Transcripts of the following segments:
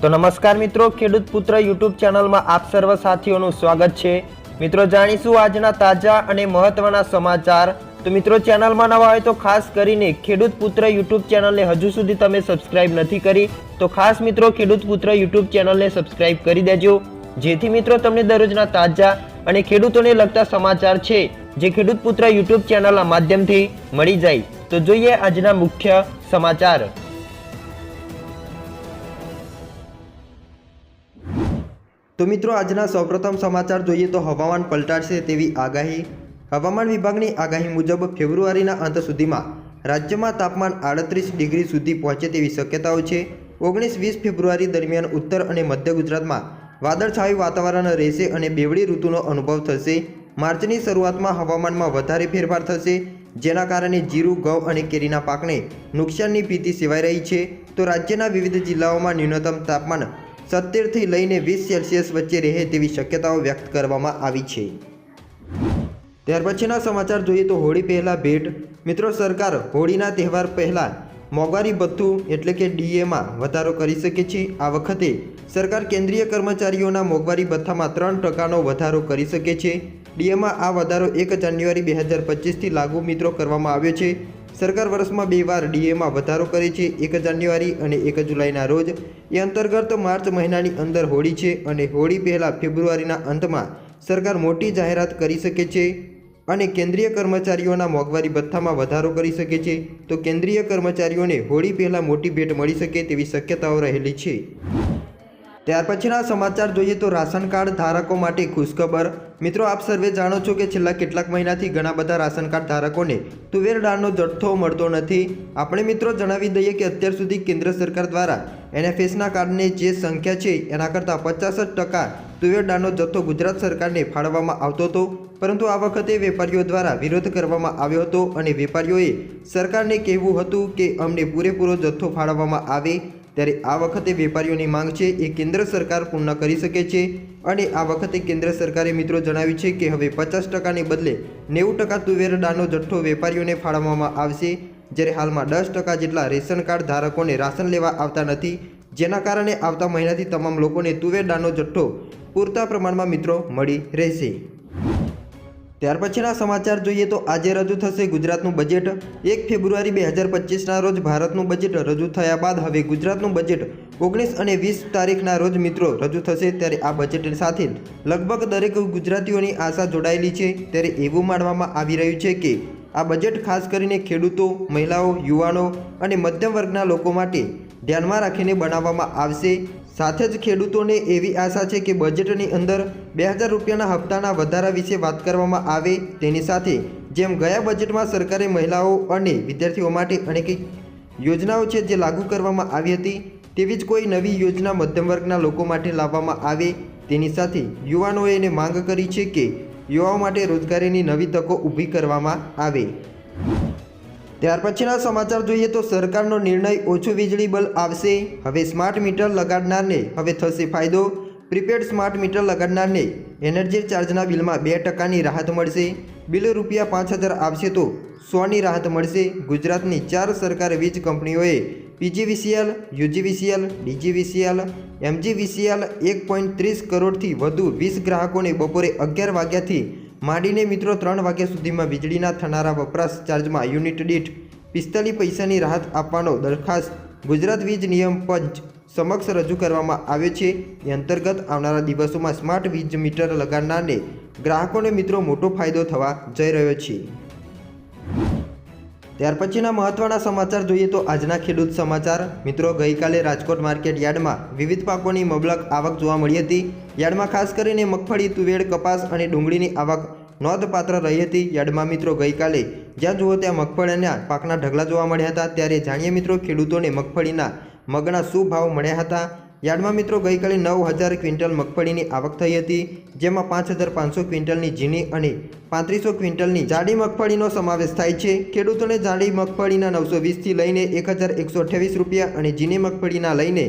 तो नमस्कार मित्रों, खेडूत पुत्र यूट्यूब चैनल में आप सर्व साथीओનું स्वागत છે। मित्रों जाणीशुं આજના તાજા અને મહત્વના સમાચાર। तो मित्रों चैनल में नवा હોય तो खास કરીને ખેડૂત પુત્ર यूट्यूब चैनल ने हजू सुधी तमे सब्सक्राइब नहीं करी तो खास मित्रों ખેડૂત પુત્ર यूट्यूब चैनल ने सब्सक्राइब કરી દેજો, જેથી મિત્રો તમને દરરોજના તાજા અને ખેડૂતોને લગતા સમાચાર છે જે ખેડૂત પુત્ર यूट्यूब ચેનલના માધ્યમથી મળી જાય। તો જોઈએ આજના મુખ્ય સમાચાર। तो मित्रों आजना सौप्रथम समाचार जोईए तो हवामान पलटाशे तेवी आगाही। हवामान विभागनी आगाही मुजब फेब्रुआरीना अंत सुधीमां राज्यमां तापमान 38 डिग्री सुधी पहोंचे तेवी शक्यताओ छे। 19-20 फेब्रुआरी दरमियान उत्तर अने मध्य गुजरातमां वादळछाયું वातावरण रहेशे अने बेवड़ी ऋतुनो अनुभव थशे। मार्चनी शरूआतमां हवामानमां वधारे फेरफार थशे, जेना कारणे जीरु, घઉં अने केरीना पाकने नुकसाननी भीति सेवाई रही छे। तो राज्यना विविध जिल्लाओमां न्यूनतम तापमान 70 થી લઈને 20 સેલ્સિયસ વચ્ચે રહે તેવી શક્યતાઓ વ્યક્ત કરવામાં આવી છે। ત્યાર પછીના સમાચાર જોઈએ તો હોળી પહેલા ભેટ। મિત્રો સરકાર હોળીના તહેવાર પહેલા મોંઘવારી ભથ્થું એટલે કે ડીએમાં વધારો કરી શકે છે। આ વખતે સરકાર કેન્દ્રીય કર્મચારીઓના મોંઘવારી ભથ્થામાં 3% વધારો કરી શકે છે। ડીએમાં આ વધારો 1 જાન્યુઆરી 2025 થી લાગુ મિત્રો કરવામાં આવ્યો છે। सरकार वर्ष में 2 बार डीए में वधारो करे छे, 1 जान्युआरी और 1 जुलाईना रोज। ये अंतर्गत मार्च महीनानी अंदर होળી छे अने होળી पहला फेब्रुआरीना अंत में सरकार मोटी जाहेरात करी सके छे अने केंद्रीय कर्मचारीओना मोंघवारी भत्थामां वधारो करी सके छे। तो केंद्रीय कर्मचारीओने होળી पहला मोटी भेट मळी सके तेवी शक्यताओ रहेली छे। त्यार पछीना समाचार जोईए तो राशन कार्ड धारकों माटे खुशखबर। मित्रों आप सर्वे जाणो छो कि छेल्ला केटलाक महीनाथी घणा बधा राशन कार्ड धारकोने तुवेर दाळनो जथ्थो मळतो नथी। आपणे मित्रों जणावी दઈએ कि अत्यार सुधी केंद्र सरकार द्वारा एनएफएसना कार्डने जे संख्या छे एना करता 50% तुवेर दाळनो जथ्थो गुजरात सरकारने फाळववामां आवतो हतो, परंतु आ वखते वेपारीओ द्वारा विरोध करवामां आव्यो हतो अने वेपारीओए सरकारने कहेवुं हतुं कि अमने पूरेपूरो जथ्थो फाळववामां आवे। त्यारे आ वखते वेपारीओनी मांग छे ए केंद्र सरकार पूर्ण करी सके छे अने आ वखते केंद्र सरकारे मित्रों जणाव्युं छे कि हवे 50% ने बदले 90% तुवेर दाळनो जथ्थो वेपारीओने फाळववामां आवशे। ज्यारे हालमां 10% जेटला रेशन कार्ड धारकोने राशन लेवा आवता नथी, जेना कारणे आवता महीनाथी तमाम लोकोने तुवेर दाळनो जथ्थो पूरता प्रमाणमां मित्रों मळी रहेशे। त्यार पछीना समाचार जोईए तो आजे रजू थशे गुजरातनुं बजेट। 1 फेब्रुआरी 2025 रोज भारतनुं बजेट रजू थया बाद हवे गुजरातनुं बजेट 19 અને 20 તારીખના રોજ મિત્રો રજૂ થશે। ત્યારે આ બજેટ સાથે લગભગ દરેક ગુજરાતીઓની આશા જોડાયેલી છે। ત્યારે એવું માનવામાં આવી રહ્યું છે કે આ બજેટ ખાસ કરીને ખેડૂતો, મહિલાઓ, યુવાનો અને મધ્યમ વર્ગના લોકો માટે ધ્યાનમાં રાખીને બનાવવામાં આવશે। સાથે જ ખેડૂતોને એવી આશા છે કે બજેટની અંદર 2000 રૂપિયાના હપ્તાના વધારા વિશે વાત કરવામાં આવે। તેની સાથે જેમ ગયા બજેટમાં સરકારે મહિલાઓ અને વિદ્યાર્થીઓ માટે અનેક યોજનાઓ છે જે લાગુ કરવામાં આવી હતી, તેવી જ કોઈ નવી યોજના મધ્યમ વર્ગના લોકો માટે લાવવામાં આવે। તેની સાથે યુવાનોએ એને માંગ કરી છે કે યુવાઓ માટે રોજગારીની નવી તકો ઊભી કરવામાં આવે। ત્યાર પછીના સમાચાર જોઈએ તો સરકારનો નિર્ણય ઓછું વીજળી બિલ આવશે। હવે સ્માર્ટ મીટર લગાડનારને હવે થશે ફાયદો। પ્રીપેડ સ્માર્ટ મીટર લગાડનારને એનર્જી ચાર્જના બિલમાં 2%ની રાહત મળશે। બિલ રૂપિયા 5000 આવશે તો 100ની રાહત મળશે। ગુજરાતની 4 સરકારી વીજ કંપનીઓએ પીજીવીસીએલ, યુજીવીસીએલ, ડીજીવીસીએલ, એમજીવીસીએલ 1.30 કરોડથી વધુ 20 ગ્રાહકોને બપોરે 11 વાગ્યાથી માંડીને મિત્રો 3 વાગ્યા સુધીમાં વીજળીના થનારા વપરાશ ચાર્જમાં યુનિટ દીઠ 45 પૈસાની રાહત આપવાનો દરખાસ્ત ગુજરાત વીજ નિયમ પંચ સમક્ષ રજૂ કરવામાં આવ્યો છે। એ અંતર્ગત આવનારા દિવસોમાં સ્માર્ટ વીજ મીટર લગાડનારને ગ્રાહકોને મિત્રો મોટો ફાયદો થવા જઈ રહ્યો છે। ત્યાર પછીના મહત્વના સમાચાર જોઈએ તો આજના ખેડૂત સમાચાર। મિત્રો ગઈકાલે રાજકોટ માર્કેટ યાર્ડમાં વિવિધ પાકોની મબલક આવક જોવા મળી હતી। યાર્ડમાં ખાસ કરીને મગફળી, તુવેર, કપાસ અને ડુંગળીની આવક નોંધપાત્ર રહી હતી। યાર્ડમાં મિત્રો ગઈકાલે જ્યાં જુઓ ત્યાં મગફળીના પાકના ઢગલા જોવા મળ્યા હતા। ત્યારે જાણીએ મિત્રો ખેડૂતોને મગફળીના મગના શું ભાવ મળ્યા હતા। યાર્ડમાં મિત્રો ગઈકાલે 9000 ક્વિન્ટલ મગફળીની આવક થઈ હતી, જેમાં 5500 ક્વિન્ટલની ઝીણી અને 3500 ક્વિન્ટલની જાડી મગફળીનો સમાવેશ થાય છે। ખેડૂતોને જાડી મગફળીના 920 થી લઈને 1128 રૂપિયા અને ઝીણી મગફળીના લઈને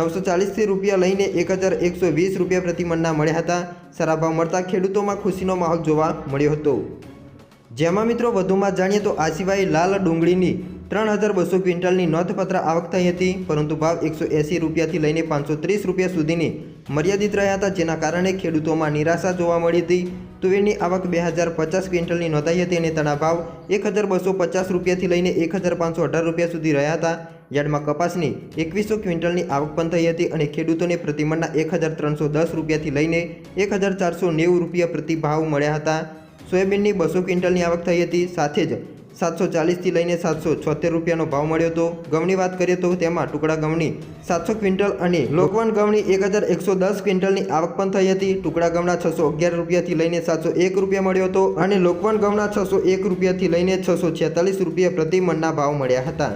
940 રૂપિયા લઈને 1120 રૂપિયા પ્રતિ મણના મળ્યા હતા। સારા ભાવ મળતા ખેડૂતોમાં ખુશીનો માહોલ જોવા મળ્યો હતો। જેમાં મિત્રો વધુમાં જાણીએ તો આ સિવાય લાલ ડુંગળીની 3,200 ક્વિન્ટલની નોંધપાત્ર આવક થઈ હતી, પરંતુ ભાવ 180 રૂપિયાથી લઈને 530 રૂપિયા સુધીની મર્યાદિત રહ્યા હતા, જેના કારણે ખેડૂતોમાં નિરાશા જોવા મળી હતી. તુવેરની આવક 2,050 ક્વિન્ટલની નોંધાઈ હતી અને તેના ભાવ 1,250 રૂપિયાથી લઈને 1,518 રૂપિયા સુધી રહ્યા હતા. યાર્ડમાં કપાસની 2,100 ક્વિન્ટલની આવક પણ થઈ હતી અને ખેડૂતોને પ્રતિમણના 1,310 રૂપિયાથી લઈને 1,490 રૂપિયા પ્રતિ ભાવ મળ્યા હતા. સોયાબીનની 200 ક્વિન્ટલની આવક થઈ હતી, સાથે જ 740થી લઈને 776 રૂપિયાનો ભાવ મળ્યો હતો. ઘઉંની વાત કરીએ તો તેમાં ટુકડા ઘઉંની 700 ક્વિન્ટલ અને લોકવન ઘઉંની 1,110 ક્વિન્ટલની આવક પણ થઈ હતી. ટુકડા ઘઉંના 611 રૂપિયાથી લઈને 701 રૂપિયા મળ્યો હતો અને લોકવન ઘઉંના 601 રૂપિયાથી લઈને 646 રૂપિયા પ્રતિ મણના ભાવ મળ્યા હતા.